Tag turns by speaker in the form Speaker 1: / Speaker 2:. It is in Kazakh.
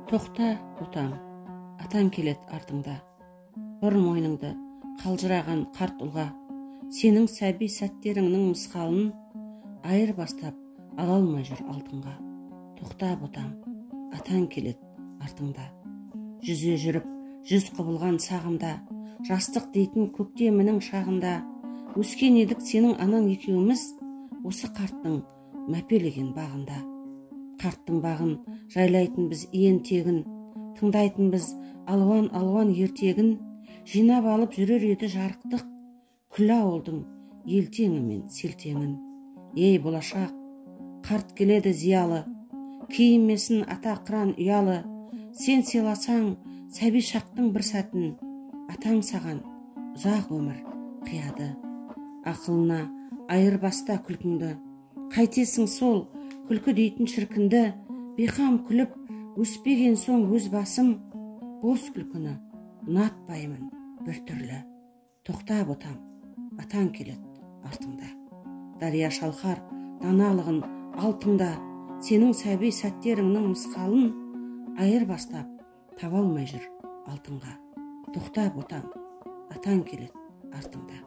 Speaker 1: Тоқта, ботам, атаң келет артыңда. Бұр мойныңды қалжыраған қарт ұлға, сенің сәби сәттеріңнің мысқалын айыр бастап ала алмай жүр алтынға. Тоқта, ботам, атаң келет артыңда. Жүзе жүріп, жүз құбылған сағымда, жастық дейтін көктемінің шағында, өскен едік сенің анаң екеуміз, осы қарттың мәпелеген бағында. Қарттың бағын жайлайтын біз иен тегін, тыңдайтын біз алуан ертегін, жинап алып жүрер еді жарықтық, күллі ауылдың елтеңі мен селтеңін. Ей болашақ, қарт келеді зиялы, киінмесін ата қыран ұялы, сен сыйласаң сәби шақтың бір сәтін, атаң саған ұзақ өмір қияды. Ақылына айырбаста күлкіңді, қайтесің сол күлкі дейтін шіркінді, бейқам күліп өспеген соң өз басым, бос күлкіні ұнатпаймын бір түрлі. Тоқта, ботам, атаң келет артыңда. Дария шалқар даналығын алтында, сенің сәби сәттеріңнің мысқалын айыр бастап таба алмай жүр алтынға. Тоқта, ботам, атаң келет артыңда.